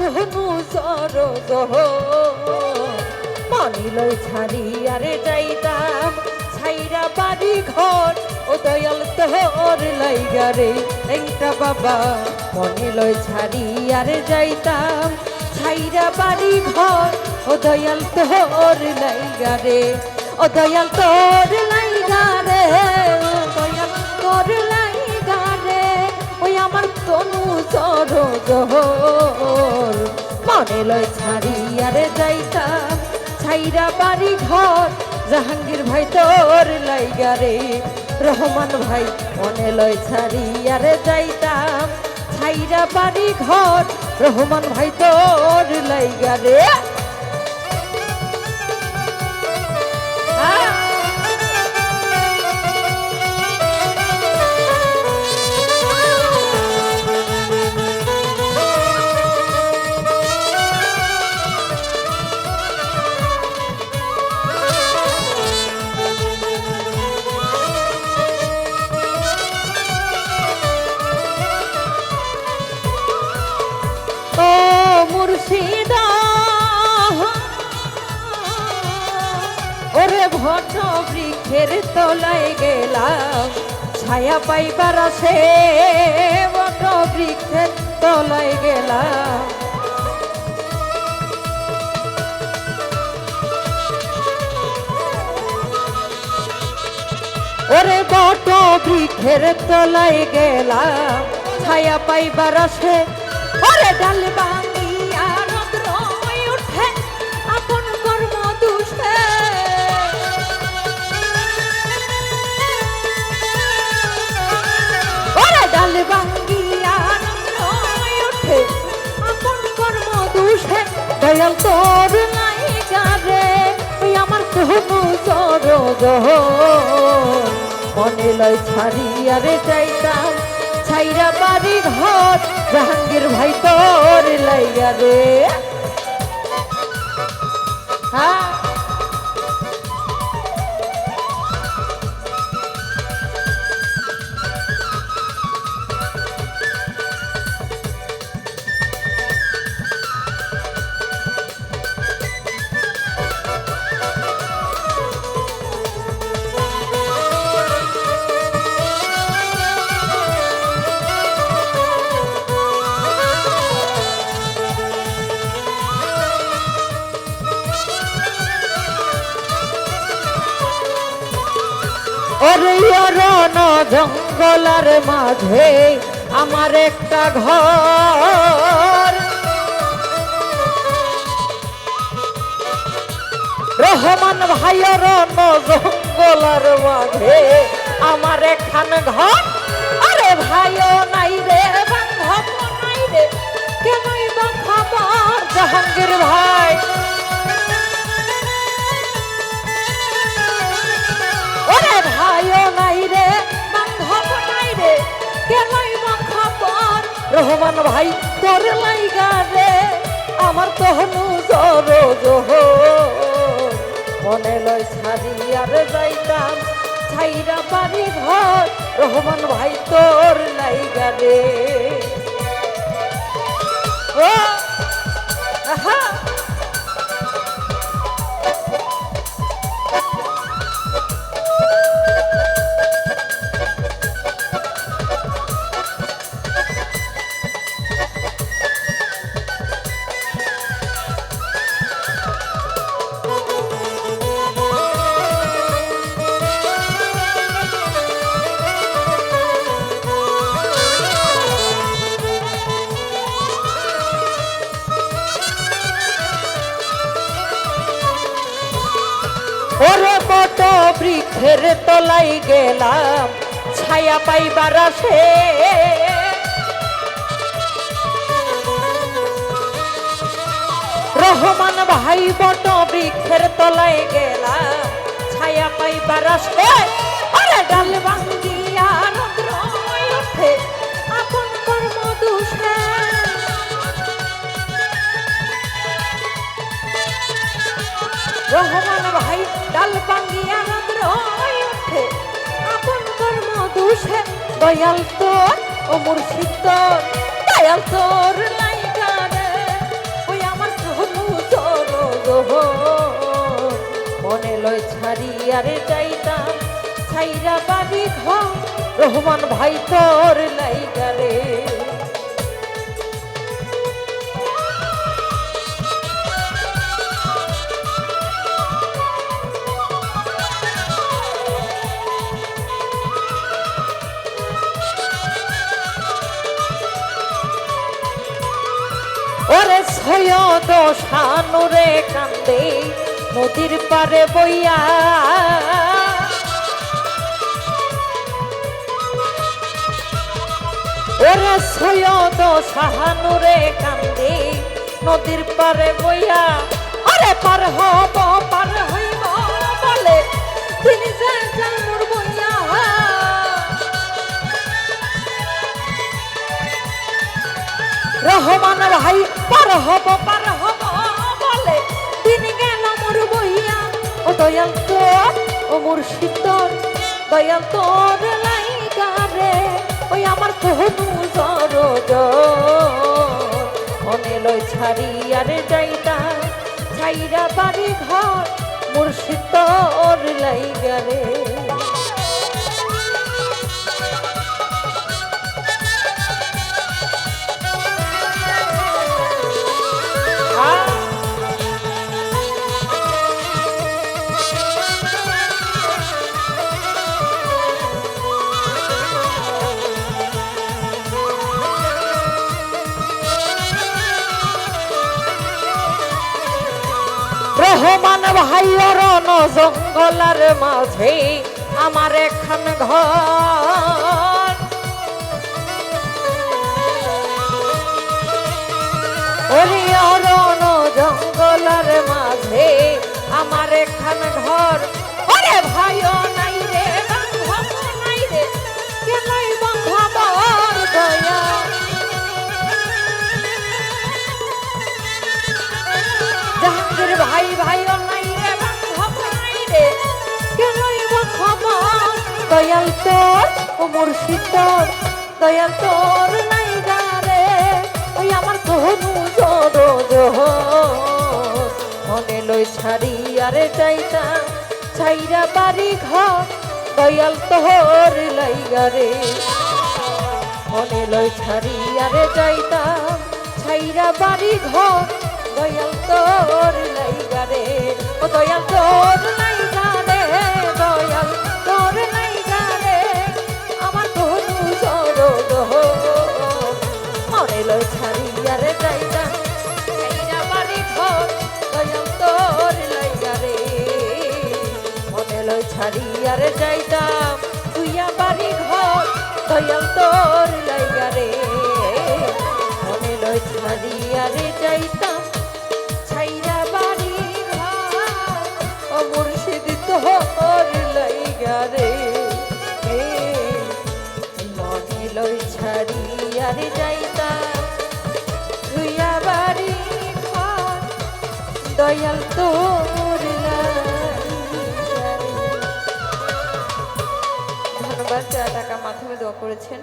সোনু সরজ মানিলই ছাড়িয়ারে যাইতাম ছাইরা বাড়ি ঘর ও দয়াল তোর লাইগারে একটা বাবা মনিলই ছাড়িয়ারে যাইতাম ছাইরা বাড়ি ঘর ও দয়াল তোর লাইগারে ও দয়াল তোর লাইগারে দয়াল তোর লাইগারে ওই আমার তনু সরজ মনে লয় ছাড়িয়ারে যাইতাম ছাইরা বাড়ি ঘর জাহাঙ্গীর ভাই তোর লাইগারে রহমান ভাই মনে লয় ছাড়িয়ারে যাইতাম ছাইরা বাড়ি ঘর রহমান ভাই তোর লাইগারে মুর্শিদা ওরে ভট বৃক্ষের তলায় গেলাম ছায়া পাইবার আসে ভট বৃক্ষের তলায় গেলাম ওরে বট বৃক্ষের তলায় গেলাম ছায়া পাইবার আসে ওরে ডাল ভাঙিয়া রৌদ্র উঠে আপন কর্ম দুষে ওরে ডাল ভাঙিয়া রৌদ্র উঠে আপন কর্ম দুষে দয়াল তোর লাইগারে ওই আমার সোনু সরজ মনে লয় ছাড়িয়ারে যাইতাম ছাইরা বাড়ি ঘর জাহাঙ্গীর ভাই তোর লাইগারে হ্যাঁ ওরে অরণ্য জঙ্গলের মাঝে আমার একটা ঘর রহমান ভাই অরণ্য জঙ্গলের মাঝে আমার একখান ঘর আরে ভাইও নাই রে বান্ধব নাই রে কেনই বা খবর জাহাঙ্গীর ভাই ওরে ভাইও নাই রে বান্ধব নাই রে কেনই বা খবর রহমান ভাই তোর লাইগারে আমার তহনু সরজ মনে লয় ছাড়িয়ার যাইতাম ছাইরা বাড়ি ঘর রহমান ভাই তোর লাইগারে ও আহা ওরে বট বৃক্ষের তলায় গেলাম ছায়া পাইবার আসে রহমান ভাই বট বৃক্ষের তলায় গেলাম ছায়া পাইবার আসে ওরে ডাল ভাঙিয়া রৌদ্র উঠে আপন কর্ম দুষে রহমান ভাই ডাল ভাঙিয়া রৌদ্র উঠে আপন কর্ম দুষে দয়াল তোর ও মুর্শিদ তোর দয়াল তোর লাইগারে লয় ছাড়ি আরে যাইতাম ছাইরা বাড়ি ঘর রহমান ভাই তোর লাইগা রে। ওরে সৈয়দ শানুরে কান্দে নদীর পারে বইয়া, ওরে সৈয়দ শাহানুরে কান্দে নদীর পারে বইয়া, আরে পার হব পার হইব বলে তিনি যে জানুর বইয়া। রহমান ভাই পার হব বলে তিনি গেল মোর বইয়া। ও দয়াল তোর ও মুর্শিদ তোর দয়াল তোর লাইগা রে ওই আমার কোহনু জরজ মনে লয় ছাড়ি আরে যাইতা ছাইরা বাড়ি ঘর মুর্শিদ তোর লাইগা রে। রহমান ভাই অরণ জঙ্গলার মাঝে আমার এখান ঘর, ওরে অরণ জঙ্গলার মাঝে আমার এখান ঘর। ওরে ভাইও নাই রে বান্ধব নাই রে কেনই বান্ধবর দয়া, জাহাঙ্গীর ভাই ভাইও নাই রে বান্ধব নাই রে কেনই বান্ধবর দয়াল তোর ও মুর্শিদ তোর দয়াল তোর নাই গারে ওই আমার কোহনু জরজ মনে লই ছাড়ি আরে যাইতাম ছাইরা বাড়ি ঘর দয়াল তোর লাইগা রে। মনে লই ছাড়ি আরে যাইতাম ছাইরা বাড়ি ঘর দয়াল তোর লাইগা রে। ও দয়াল তোর লাইগা রে দয়াল তোর লাইগা রে আমার কোহনু জরজ মনে লই ছাড়ি আরে যাইতাম ছাইরা বাড়ি ঘর দয়াল তোর লাইগা রে। মনে লই ছাড়ি আরে যাইতাম তুইয়া বাড়ি ঘর দয়াল তোর লাইগা রে। মনে লই ছাড়ি আরে যাইতাম ছাইরা বাড়ি ঘর ও মুর্শিদ তোর লাইগা রে। মনে লই ছাড়ি আরে যাইতাম তুইয়া বাড়ি ঘর দয়াল তোর লাইগা রে। ধন্যবাদ যারা টাকা মাধ্যমে দোয়া করেছেন।